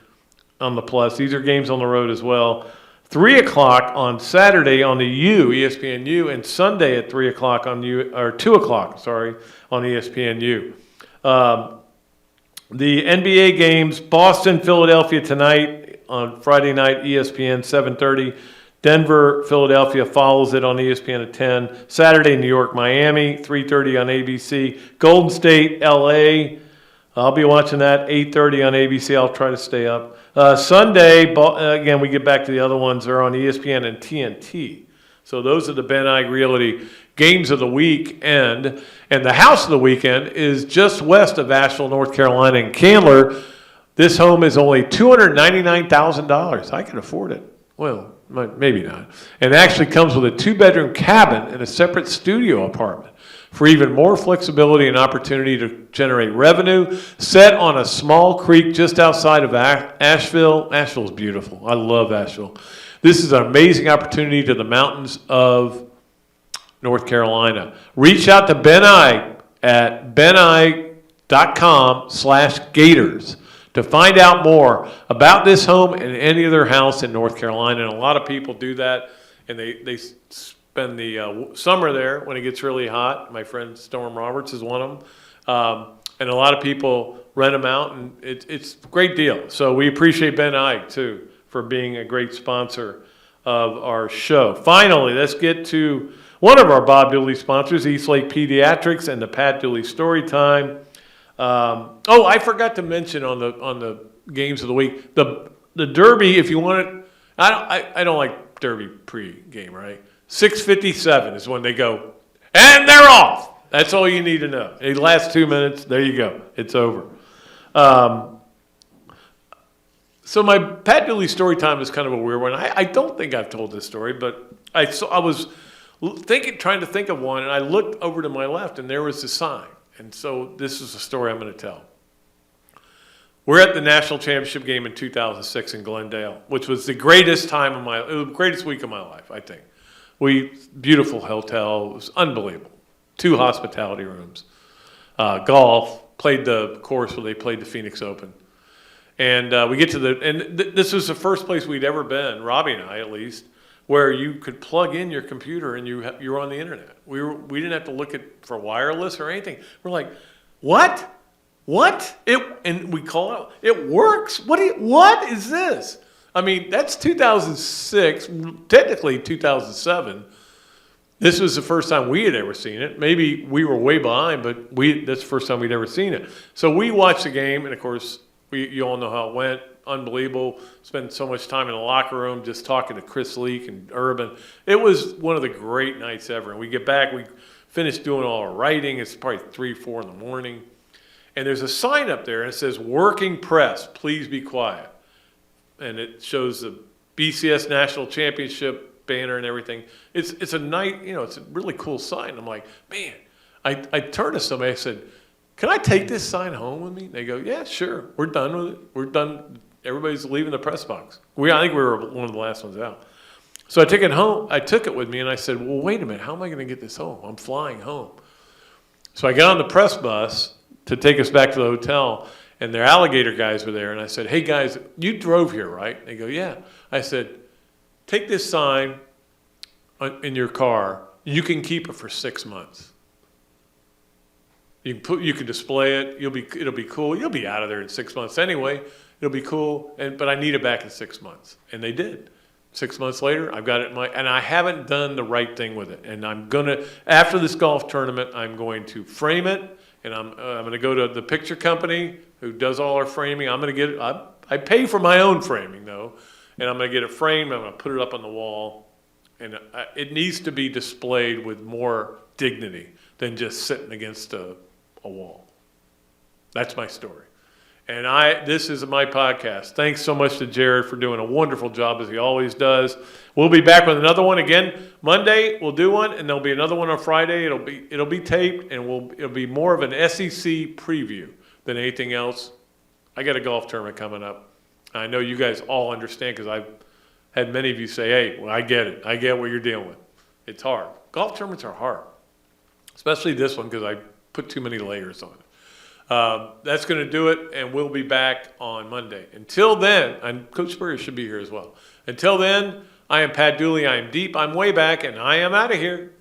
on the Plus. These are games on the road as well. 3 o'clock on Saturday on the ESPN U, and Sunday at 3 o'clock on 2 o'clock, on ESPN U. The NBA games, Boston, Philadelphia tonight on Friday night, ESPN 7:30. Denver, Philadelphia follows it on ESPN at 10. Saturday, New York, Miami, 3:30 on ABC. Golden State, LA. I'll be watching that 8:30 on ABC. I'll try to stay up. Sunday, again, we get back to the other ones. They're on ESPN and TNT. So those are the Ben Eige Realty games of the weekend. And the house of the weekend is just west of Asheville, North Carolina, in Candler. This home is only $299,000. I can afford it. Well, maybe not. And actually comes with a 2-bedroom cabin and a separate studio apartment for even more flexibility and opportunity to generate revenue. Set on a small creek just outside of Asheville. Asheville's beautiful. I love Asheville. This is an amazing opportunity to the mountains of North Carolina. Reach out to Ben Eige at beneige.com/gators to find out more about this home and any other house in North Carolina. And a lot of people do that, and they spend the summer there when it gets really hot. My friend Storm Roberts is one of them. And a lot of people rent them out, and it's a great deal. So we appreciate Ben Eige, too, for being a great sponsor of our show. Finally, let's get to one of our Bob Dooley sponsors, Eastlake Pediatrics and the Pat Dooley Storytime. I forgot to mention on the games of the week, the Derby, if you want it, I don't like Derby pre-game, right? 6:57 is when they go, and they're off. That's all you need to know. It lasts 2 minutes. There you go. It's over. So my Pat Dooley story time is kind of a weird one. I don't think I've told this story, but I was trying to think of one, and I looked over to my left, and there was a sign. And so this is a story I'm going to tell. We're at the national championship game in 2006 in Glendale, which was the greatest greatest week of my life, I think. Beautiful hotel, it was unbelievable. 2 hospitality rooms, golf, played the course where they played the Phoenix Open. And we get to this was the first place we'd ever been, Robbie and I at least, where you could plug in your computer and you were on the internet. We didn't have to look for wireless or anything. We're like, what? And we call out, it works. What is this? I mean, that's 2006, technically 2007. This was the first time we had ever seen it. Maybe we were way behind, but that's the first time we'd ever seen it. So we watched the game, and of course, you all know how it went. Unbelievable. Spent so much time in the locker room just talking to Chris Leak and Urban. It was one of the great nights ever. And we get back, we finished doing all our writing. It's probably 3, 4 in the morning. And there's a sign up there, and it says, "Working press, please be quiet." And it shows the BCS National Championship banner and everything. It's a night, it's a really cool sign. I'm like, man, I turned to somebody, I said, "Can I take this sign home with me?" They go, "Yeah, sure. We're done with it. We're done. Everybody's leaving the press box." I think we were one of the last ones out. So I took it home. I took it with me, and I said, "Well, wait a minute. How am I going to get this home? I'm flying home." So I got on the press bus to take us back to the hotel, and their Alligator guys were there. And I said, "Hey, guys, you drove here, right?" They go, "Yeah." I said, "Take this sign in your car. You can keep it for 6 months. You can display it. It'll be cool. You'll be out of there in 6 months anyway. It'll be cool. But I need it back in 6 months." And they did. 6 months later, I've got it and I haven't done the right thing with it. And I'm gonna, after this golf tournament, I'm going to frame it, and I'm gonna go to the picture company who does all our framing. I'm gonna get it. I pay for my own framing though, and I'm gonna get it framed. I'm gonna put it up on the wall, and it needs to be displayed with more dignity than just sitting against a wall. That's my story. And this is my podcast. Thanks so much to Jared for doing a wonderful job, as he always does. We'll be back with another one again Monday. We'll do one, and there'll be another one on Friday. It'll be taped, and it'll be more of an SEC preview than anything else. I got a golf tournament coming up. I know you guys all understand, because I've had many of you say, "Hey, well, I get it. I get what you're dealing with." It's hard. Golf tournaments are hard, especially this one, because I put too many layers on it. That's going to do it, and we'll be back on Monday. Until then, and Coach Spurrier should be here as well. Until then, I am Pat Dooley. I am deep. I'm way back, and I am out of here.